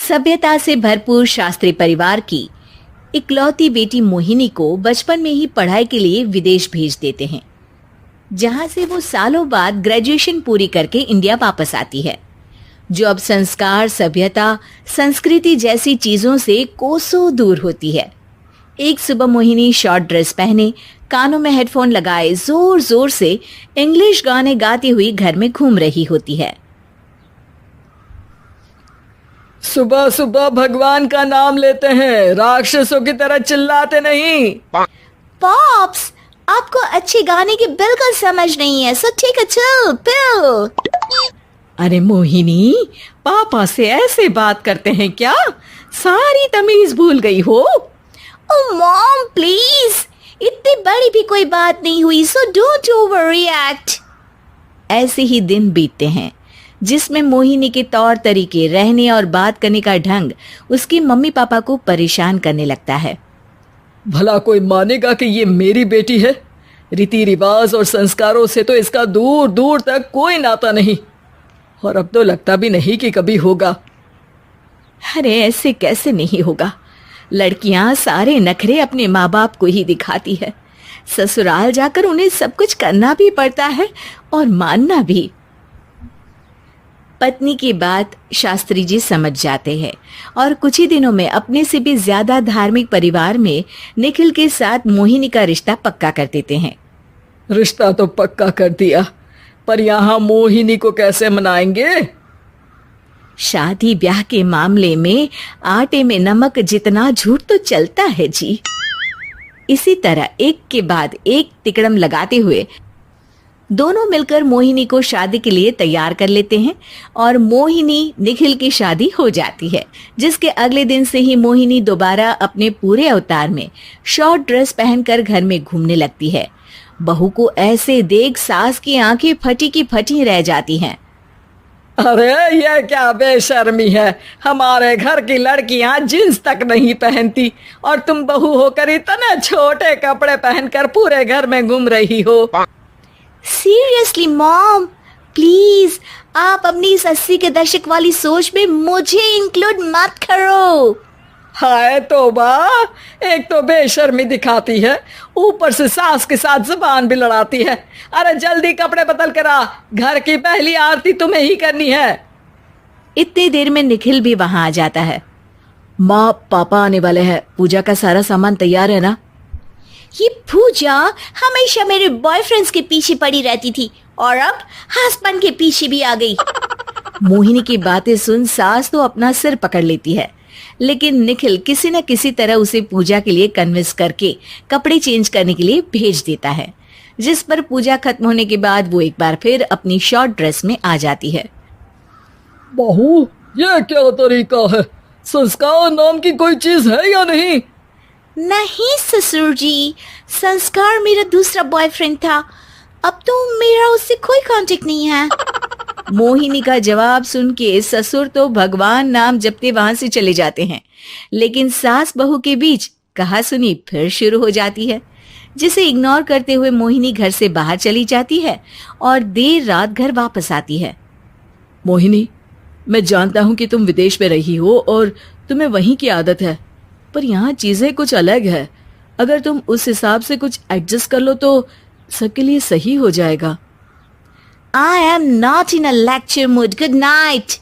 सभ्यता से भरपूर शास्त्री परिवार की इकलौती बेटी मोहिनी को बचपन में ही पढ़ाई के लिए विदेश भेज देते हैं, जहां से वो सालों बाद ग्रेजुएशन पूरी करके इंडिया वापस आती है, जो अब संस्कार, सभ्यता, संस्कृति जैसी चीजों से कोसों दूर होती है। एक सुबह मोहिनी शॉर्ट ड्रेस पहने, कानों में हेडफोन लगाए जोर जोर से इंग्लिश गाने गाती हुई घर में घूम रही होती है। सुबह सुबह भगवान का नाम लेते हैं, राक्षसों की तरह चिल्लाते नहीं। पॉप्स, आपको अच्छे गाने की बिल्कुल समझ नहीं है, सो ठीक है, चिल पिल। अरे मोहिनी, पापा से ऐसे बात करते हैं क्या? सारी तमीज भूल गई हो। ओह मॉम प्लीज, इतनी बड़ी भी कोई बात नहीं हुई, सो डोंट ओवर रिएक्ट। ऐसे ही दिन बीतते हैं जिसमें मोहिनी के तौर तरीके, रहने और बात करने का ढंग उसकी मम्मी पापा को परेशान करने लगता है। भला कोई मानेगा कि ये मेरी बेटी है? रीति रिवाज और संस्कारों से तो इसका दूर दूर तक कोई नाता नहीं, और अब तो लगता भी नहीं कि कभी होगा। अरे ऐसे कैसे नहीं होगा? लड़कियां सारे नखरे अपने माँ बाप को ही दिखाती है। ससुराल जाकर उन्हें सब कुछ करना भी पड़ता है और मानना भी। पत्नी की बात शास्त्री जी समझ जाते हैं और कुछ ही दिनों में अपने से भी ज्यादा धार्मिक परिवार में निखिल के साथ मोहिनी का रिश्ता पक्का कर देते हैं। रिश्ता तो पक्का कर दिया, पर यहाँ मोहिनी को कैसे मनाएंगे? शादी ब्याह के मामले में आटे में नमक जितना झूठ तो चलता है जी। इसी तरह एक के बाद एक तिकड़म लगाते हुए दोनों मिलकर मोहिनी को शादी के लिए तैयार कर लेते हैं और मोहिनी निखिल की शादी हो जाती है, जिसके अगले दिन से ही मोहिनी दोबारा अपने पूरे अवतार में शॉर्ट ड्रेस पहनकर घर में घूमने लगती है। बहू को ऐसे देख सास की आंखें फटी की फटी रह जाती हैं। अरे ये क्या बेशर्मी है, हमारे घर की लड़कियां जींस तक नहीं पहनती और तुम बहू होकर इतने छोटे कपड़े पहनकर पूरे घर में घूम रही हो। सीरियसली मॉम, प्लीज आप अपनी इस 80 के दशक वाली सोच में मुझे इंक्लूड मत करो। हाय तौबा, एक तो बेशर्मी दिखाती है, ऊपर से सास के साथ जुबान भी लड़ाती है। अरे जल्दी कपड़े बदल कर आ, घर की पहली आरती तुम्हें ही करनी है। इतनी देर में निखिल भी वहां आ जाता है। माँ, पापा आने वाले हैं, पूजा का सारा सामान तैयार है ना? ये पूजा हमेशा मेरे बॉयफ्रेंड्स के पीछे पड़ी रहती थी और अब हस्बैंड के पीछे भी आ गई। मोहिनी की बातें सुन सास तो अपना सिर पकड़ लेती है, लेकिन निखिल किसी न किसी तरह उसे पूजा के लिए कन्विंस करके कपड़े चेंज करने के लिए भेज देता है, जिस पर पूजा खत्म होने के बाद वो एक बार फिर अपनी शॉर्ट ड्रेस में आ जाती है। बहू, ये क्या तरीका है? संस्कार नाम की कोई चीज है या नहीं? नहीं ससुर जी, संस्कार मेरा दूसरा बॉयफ्रेंड था, अब तो मेरा उससे कोई कांटेक्ट नहीं है। मोहिनी का जवाब सुन के ससुर तो भगवान नाम जपते वहां से चले जाते हैं, लेकिन सास बहू के बीच कहासुनी फिर शुरू हो जाती है, जिसे इग्नोर करते हुए मोहिनी घर से बाहर चली जाती है और देर रात घर वापस आती है। मोहिनी, मैं जानता हूँ कि तुम विदेश में रही हो और तुम्हें वहीं की आदत है, पर यहाँ चीजें कुछ अलग है। अगर तुम उस हिसाब से कुछ एडजस्ट कर लो तो सबके लिए सही हो जाएगा। I am not in a lecture mood. Good night.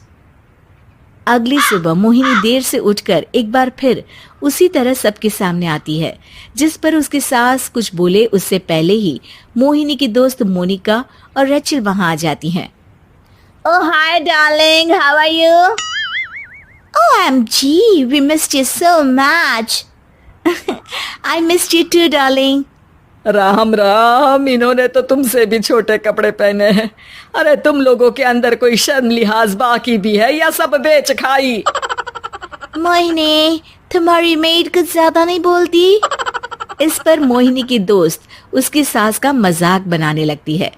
अगली सुबह मोहिनी देर से उठकर एक बार फिर उसी तरह सबके सामने आती है, जिस पर उसकी सास कुछ बोले उससे पहले ही मोहिनी की दोस्त मोनिका और रेचल वहां आ जाती हैं। Oh hi darling, how are you? OMG, we missed you so much. I missed you too darling. Ram Ram, इन्होंने तो तुमसे भी छोटे कपड़े पहने हैं। अरे तुम लोगों के अंदर कोई शर्म लिहाज बाकी भी है या सब बेच खाई? मोहिनी, तुम्हारी मेड कुछ ज्यादा नहीं बोलती? इस पर मोहिनी की दोस्त उसकी सास का मजाक बनाने लगती है,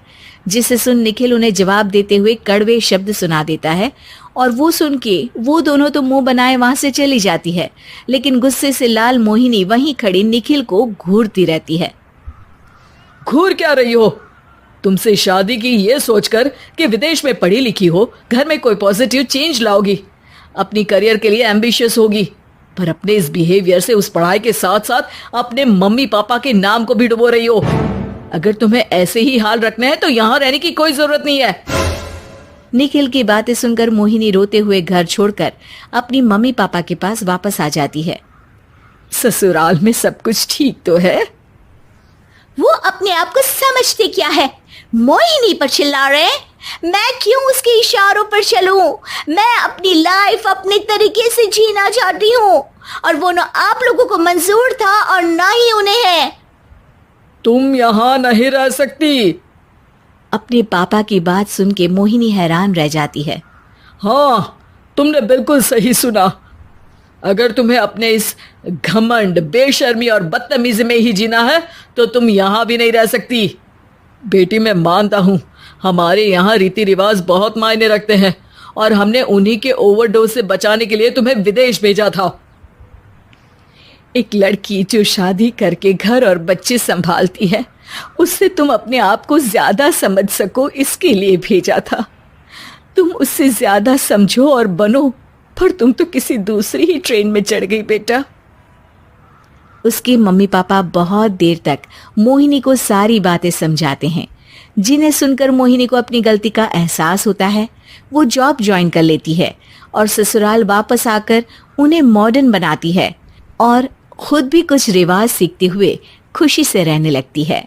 जिसे सुन निखिल उन्हें जवाब देते हुए कड़वे शब्द सुना देता है और वो सुन के वो दोनों तो मुंह बनाए वहां से चली जाती है, लेकिन गुस्से से लाल मोहिनी वहीं खड़ी निखिल को घूरती रहती है। घूर क्या रही हो? तुमसे शादी की ये सोचकर कि विदेश में पढ़ी लिखी हो, घर में कोई पॉजिटिव चेंज लाओगी। अपनी करियर के लिए एम्बिशियस होगी, पर अपने इस बिहेवियर से उस पढ़ाई के साथ साथ अपने मम्मी पापा के नाम को भी डुबो रही हो। अगर तुम्हें ऐसे ही हाल रखना है तो यहाँ रहने की कोई जरूरत नहीं है। निखिल की बातें सुनकर मोहिनी रोते हुए घर छोड़कर अपनी मम्मी पापा के पास वापस आ जाती है। ससुराल में सब कुछ ठीक तो है? वो अपने आप को समझते क्या है? मोहिनी पर चिल्ला रहे हैं? मैं क्यों उसके इशारों पर चलूं? मैं अपनी लाइफ अपने तरीके से जीना चाहती हूँ और वो ना आप लोगों को मंजूर था और ना ही उन्हें है। तुम यहाँ नहीं रह सकती। अपने पापा की बात सुन के मोहिनी हैरान रह जाती है। हाँ, तुमने बिल्कुल सही सुना। अगर तुम्हें अपने इस घमंड, बेशर्मी और बदतमीजी में ही जीना है तो तुम यहाँ भी नहीं रह सकती। बेटी, मैं मानता हूँ हमारे यहाँ रीति रिवाज बहुत मायने रखते हैं और हमने उन्हीं के ओवरडोज से बचाने के लिए तुम्हें विदेश भेजा था। एक लड़की जो शादी करके घर और बच्चे संभालती है, उससे तुम अपने आप को ज्यादा समझ सको इसके लिए भेजा था। तुम उससे ज्यादा समझो और बनो, पर तुम तो किसी दूसरी ही ट्रेन में चढ़ गई बेटा। उसके मम्मी पापा बहुत देर तक मोहिनी को सारी बातें समझाते हैं, जिन्हें सुनकर मोहिनी को अपनी गलती का एहसास होता है। वो जॉब ज्वाइन कर लेती है और ससुराल वापस आकर उन्हें मॉडर्न बनाती है और खुद भी कुछ रिवाज सीखते हुए खुशी से रहने लगती है।